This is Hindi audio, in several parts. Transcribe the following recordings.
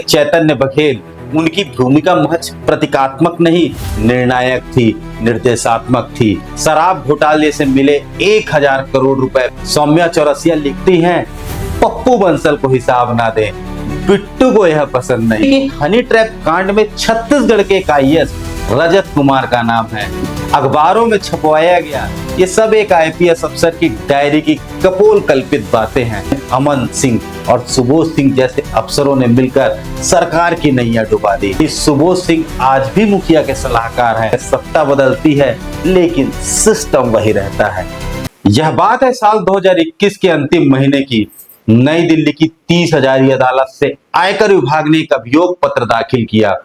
चैतन्य बघेल, उनकी भूमिका महज प्रतीकात्मक नहीं, निर्णायक थी, निर्देशात्मक थी। शराब घोटाले से मिले 1000 करोड़ रुपए। सौम्या चौरसिया लिखती हैं, पप्पू बंसल को हिसाब ना दे, बिट्टू को यह पसंद नहीं। हनी ट्रैप कांड में छत्तीसगढ़ के एक आईएएस रजत कुमार का नाम है, अखबारों में छपवाया गया। ये सब एक आईपीएस अफसर की डायरी की कपोल कल्पित बातें हैं। अमन सिंह और सुबोध सिंह जैसे अफसरों ने मिलकर सरकार की नैया डुबा दी। सुबोध सिंह आज भी मुखिया के सलाहकार हैं। सत्ता बदलती है लेकिन सिस्टम वही रहता है। यह बात है साल 2021 के अंतिम महीने की। नई दिल्ली की 30 हजारी अदालत से आयकर विभाग ने एक अभियोग पत्र दाखिल किया।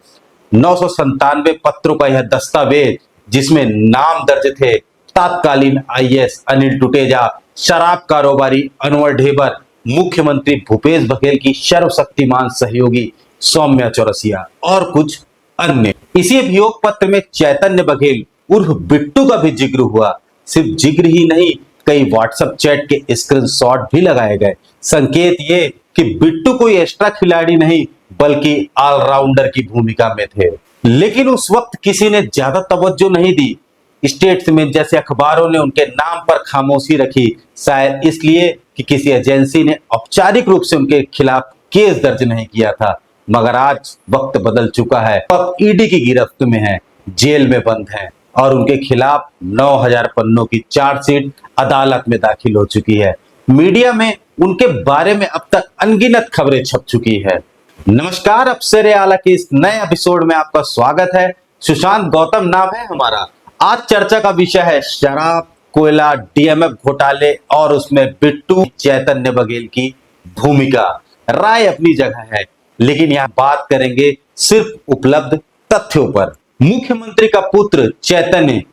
997 पत्रों का यह दस्तावेज, जिसमें नाम दर्ज थे तत्कालीन आईएएस अनिल टुटेजा, शराब कारोबारी अनवर ढेबर, मुख्यमंत्री भूपेश बघेल की सर्वशक्तिमान सहयोगी सौम्या चौरसिया और कुछ अन्य। इसी अभियोग पत्र में चैतन्य बघेल उर्फ बिट्टू का भी जिक्र हुआ। सिर्फ जिक्र ही नहीं, कई व्हाट्सएप चैट के स्क्रीनशॉट भी लगाए गए। संकेत ये कि बिट्टू कोई एक्स्ट्रा खिलाड़ी नहीं बल्कि ऑलराउंडर की भूमिका में थे। लेकिन उस वक्त किसी ने ज्यादा तवज्जो नहीं दी। स्टेट्समैन जैसे अखबारों ने उनके नाम पर खामोशी रखी, शायद इसलिए कि किसी एजेंसी ने औपचारिक रूप से उनके खिलाफ केस दर्ज नहीं किया था। मगर आज वक्त बदल चुका है। अब ईडी की गिरफ्त में है, जेल में बंद है और उनके खिलाफ 9000 पन्नों की चार्जशीट अदालत में दाखिल हो चुकी है। मीडिया में उनके बारे में अब तक अनगिनत खबरें छप चुकी है। नमस्कार, अफसर आला के इस नए एपिसोड में आपका स्वागत है। सुशांत गौतम नाम है हमारा। आज चर्चा का विषय है शराब, कोयला, डीएमएफ घोटाले और उसमें बिट्टू चैतन्य बघेल की भूमिका। राय अपनी जगह है, लेकिन यहाँ बात करेंगे सिर्फ उपलब्ध तथ्यों पर। मुख्यमंत्री का पुत्र चैतन्य,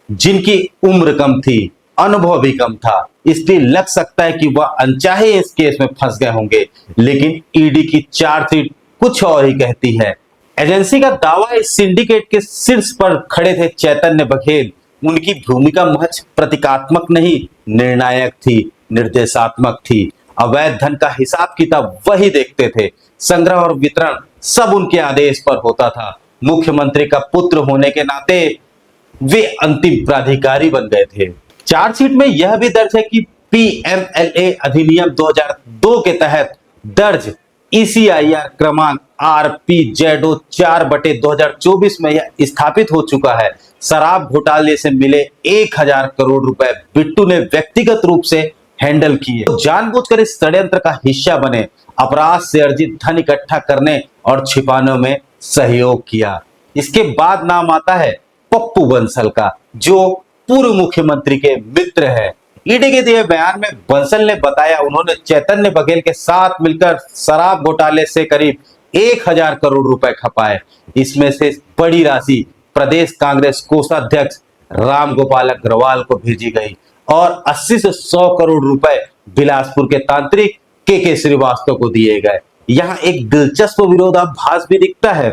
जिनकी उम्र कम थी, अनुभव भी कम था, इसलिए लग सकता है कि वह अनचाहे इस केस में फंस गए होंगे। लेकिन ईडी की चार्जशीट कुछ और ही कहती है। एजेंसी का दावा, इस सिंडिकेट के शीर्ष पर खड़े थे चैतन्य बघेल। उनकी भूमिका महज प्रतीकात्मक नहीं, निर्णायक थी, निर्देशात्मक थी। अवैध धन का हिसाब किताब वही देखते थे, संग्रह और वितरण सब उनके आदेश पर होता था। मुख्यमंत्री का पुत्र होने के नाते वे अंतिम प्राधिकारी बन गए थे। चार्जशीट में यह भी दर्ज है कि पीएमएलए अधिनियम 2002 के तहत दर्ज ईसीआईआर क्रमांक RPZO 4/2024 में यह स्थापित हो चुका है। शराब घोटाले से मिले 1000 करोड़ रुपए बिट्टू ने व्यक्तिगत रूप से हैंडल किए। तो जानबूझकर इस षड्यंत्र का हिस्सा बने, अपराध से अर्जित धन इकट्ठा करने और छिपाने में सहयोग किया। इसके बाद नाम आता है पप्पू बंसल का, जो पूर्व मुख्यमंत्री के मित्र हैं। ईडी के दिए बयान में बंसल ने बताया, उन्होंने चैतन्य बघेल के साथ मिलकर शराब घोटाले से करीब 1000 करोड़ रुपए खपाए। इसमें से बड़ी राशि प्रदेश कांग्रेस कोषाध्यक्ष रामगोपाल अग्रवाल को भेजी गई और 80 से 100 करोड़ रुपए बिलासपुर के तांत्रिक के श्रीवास्तव को दिए गए। यहाँ एक दिलचस्प विरोधाभास भी दिखता है।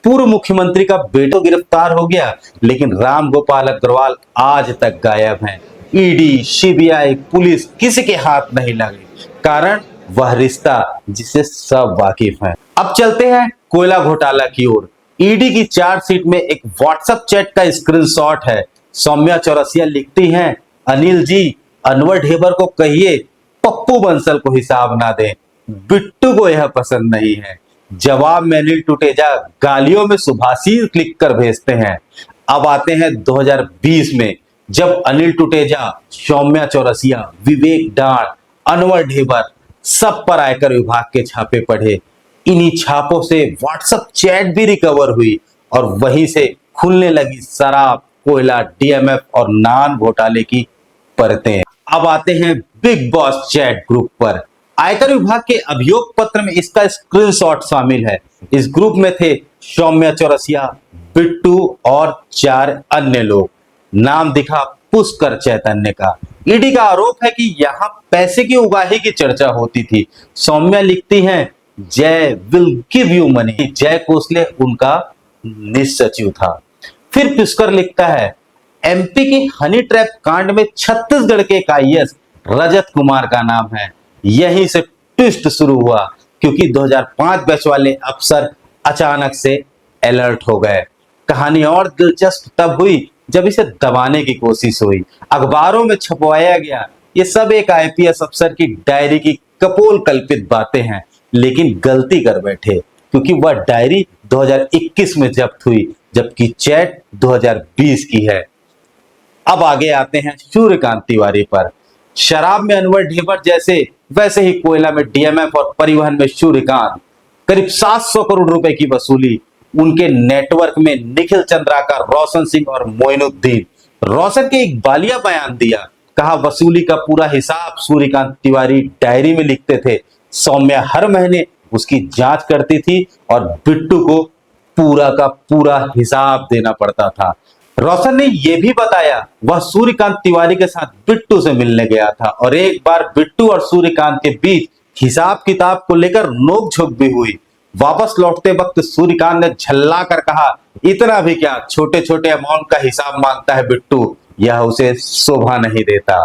पूर्व मुख्यमंत्री का बेटो गिरफ्तार हो गया, लेकिन रामगोपाल अग्रवाल आज तक गायब हैं। ईडी, सीबीआई, पुलिस किसी के हाथ नहीं लगे। कारण वह रिश्ता जिसे सब वाकिफ हैं। अब चलते हैं कोयला घोटाला की ओर। ईडी की चार्जशीट में एक व्हाट्सएप चैट का स्क्रीनशॉट है। सौम्या चौरसिया लिखती हैं, अनिल जी, अनवर ढेबर को कहिए पप्पू बंसल को हिसाब ना दें, बिट्टू को यह पसंद नहीं है। जवाब में अनिल टुटेजा गालियों में सुभाषीर लिख कर भेजते हैं। अब आते हैं 2020 में, जब अनिल टुटेजा, सौम्या चौरसिया, विवेक डांड, अनवर ढेबर सब पर आयकर विभाग के छापे पड़े। इन्हीं छापों से व्हाट्सएप चैट भी रिकवर हुई और वहीं से खुलने लगी शराब, कोयला, डीएमएफ और नान घोटाले की परतें। अब आते हैं बिग बॉस चैट ग्रुप पर। आयकर विभाग के अभियोग पत्र में इसका स्क्रीनशॉट शामिल है। इस ग्रुप में थे सौम्या चौरसिया, बिट्टू और 4 अन्य लोग। नाम दिखा पुष्कर चैतन्य का। ईडी का आरोप है कि यहाँ पैसे की उगाही की चर्चा होती थी। सौम्या लिखती हैं, जय विल गिव यू मनी। जय कोसले उनका निसचिव था। फिर पुष्कर लिखता है, एमपी की हनी ट्रैप कांड में छत्तीसगढ़ के एक आईएएस रजत कुमार का नाम है। यहीं से ट्विस्ट शुरू हुआ, क्योंकि 2005 बैच वाले अफसर अचानक से अलर्ट हो गए। कहानी और दिलचस्प तब हुई जब इसे दबाने की कोशिश हुई, अखबारों में छपवाया गया। ये सब एक आईपीएस अफसर की डायरी की कपोल कल्पित बातें हैं, लेकिन गलती कर बैठे क्योंकि वह डायरी 2021 में जब्त हुई, जबकि चैट 2020 की है। अब आगे आते हैं सूर्यकांत तिवारी पर। शराब में अनवर ढेबर जैसे, वैसे ही कोयला में डीएमएफ और परिवहन में सूर्यकांत। करीब 700 करोड़ रुपए की वसूली। उनके नेटवर्क में निखिल चंद्राकर, रोशन सिंह और मोइनुद्दीन। रोशन के एक बालिया बयान दिया, कहा वसूली का पूरा हिसाब सूर्यकांत तिवारी डायरी में लिखते थे। सौम्या हर महीने उसकी जांच करती थी और बिट्टू को पूरा का पूरा हिसाब देना पड़ता था। रोशन ने यह भी बताया वह सूर्यकांत तिवारी के साथ बिट्टू से मिलने गया था और एक बार बिट्टू और सूर्यकांत के बीच हिसाब किताब को लेकर नोकझोंक भी हुई। वापस लौटते वक्त सूर्यकांत ने झल्ला कर कहा, इतना भी क्या, छोटे छोटे अमाउंट का हिसाब मांगता है बिट्टू, यह उसे शोभा नहीं देता।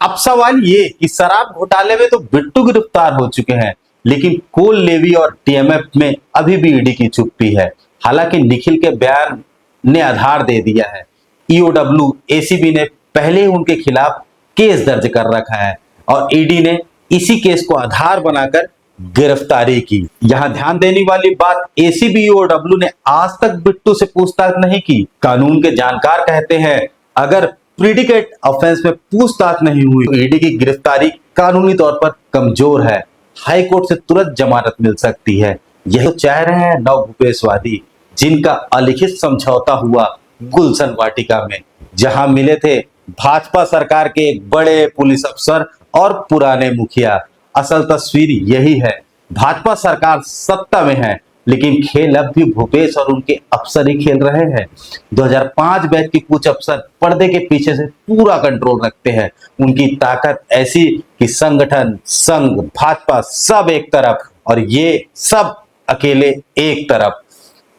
अब सवाल ये कि शराब घोटाले में तो बिट्टू गिरफ्तार हो चुके हैं, लेकिन कोल लेवी और टीएमएफ में अभी भी ईडी की चुप्पी है। हालांकि निखिल के बयान ने आधार दे दिया है। ईओडब्ल्यू एसीबी ने पहले ही उनके खिलाफ केस दर्ज कर रखा है और ईडी ने इसी केस को आधार बनाकर गिरफ्तारी की। यहां ध्यान देने वाली बात, एसीबी ईओडब्ल्यू ने आज तक बिट्टू से पूछताछ नहीं की। कानून के जानकार कहते हैं अगर प्रीडिकेट ऑफेंस में पूछताछ नहीं हुई तो ईडी की गिरफ्तारी कानूनी तौर पर कमजोर है। हाई कोर्ट से तुरंत जमानत मिल सकती है। यह तो चाह रहे हैं नव भूपेशवादी, जिनका अलिखित समझौता हुआ गुलशन वाटिका में, जहां मिले थे भाजपा सरकार के एक बड़े पुलिस अफसर और पुराने मुखिया। असल तस्वीर यही है, भाजपा सरकार सत्ता में है, लेकिन खेल अब भी भूपेश और उनके अफसर ही खेल रहे हैं। 2005 बैच के कुछ अफसर पर्दे के पीछे से पूरा कंट्रोल रखते हैं। उनकी ताकत ऐसी कि संगठन, संघ, भाजपा सब एक तरफ और ये सब अकेले एक तरफ।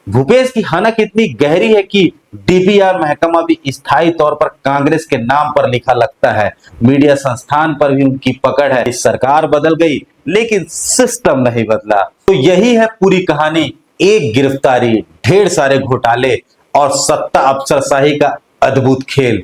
भूपेश की हनक इतनी गहरी है कि डीपीआर महकमा भी स्थायी तौर पर कांग्रेस के नाम पर लिखा लगता है। मीडिया संस्थान पर भी उनकी पकड़ है। इस सरकार बदल गई लेकिन सिस्टम नहीं बदला। तो यही है पूरी कहानी, एक गिरफ्तारी, ढेर सारे घोटाले और सत्ता अफसरशाही का अद्भुत खेल।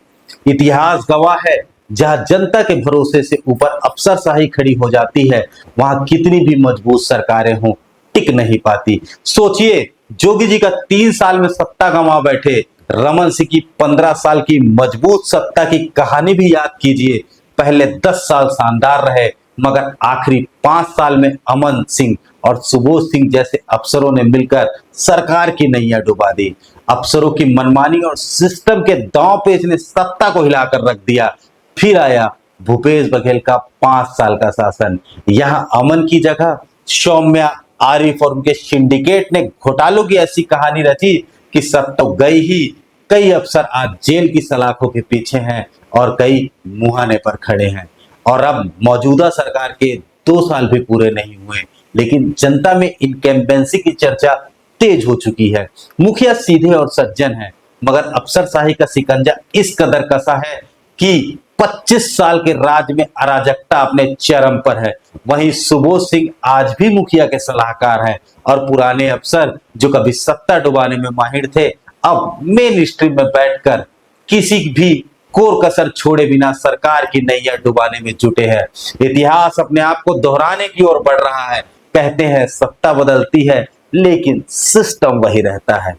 इतिहास गवाह है, जहां जनता के भरोसे से ऊपर अफसरशाही खड़ी हो जाती है, वहां कितनी भी मजबूत सरकारें हों टिक नहीं पाती। सोचिए, जोगी जी का 3 साल में सत्ता गंवा बैठे, रमन सिंह की 15 साल की मजबूत सत्ता की कहानी भी याद कीजिए। पहले 10 साल शानदार रहे, मगर आखिरी 5 साल में अमन सिंह और सुबोध सिंह जैसे अफसरों ने मिलकर सरकार की नैया डुबा दी। अफसरों की मनमानी और सिस्टम के दांव पेच ने सत्ता को हिलाकर रख दिया। फिर आया भूपेश बघेल का 5 साल का शासन। यहां अमन की जगह सौम्या, आरिफ और उनके सिंडिकेट ने घोटालों की ऐसी कहानी रची कि सब तो गई ही। कई अफसर आज जेल की सलाखों के पीछे हैं और कई मुहाने पर खड़े हैं। और अब मौजूदा सरकार के 2 साल भी पूरे नहीं हुए, लेकिन जनता में इनकम्बेंसी की चर्चा तेज हो चुकी है। मुखिया सीधे और सज्जन है, मगर अफसरशाही का शिकंजा इस कदर कसा है कि 25 साल के राज में अराजकता अपने चरम पर है। वहीं सुबोध सिंह आज भी मुखिया के सलाहकार हैं और पुराने अफसर जो कभी सत्ता डुबाने में माहिर थे, अब मेन स्ट्रीम में बैठकर किसी भी कोर कसर छोड़े बिना सरकार की नैया डुबाने में जुटे हैं। इतिहास अपने आप को दोहराने की ओर बढ़ रहा है। कहते हैं सत्ता बदलती है, लेकिन सिस्टम वही रहता है।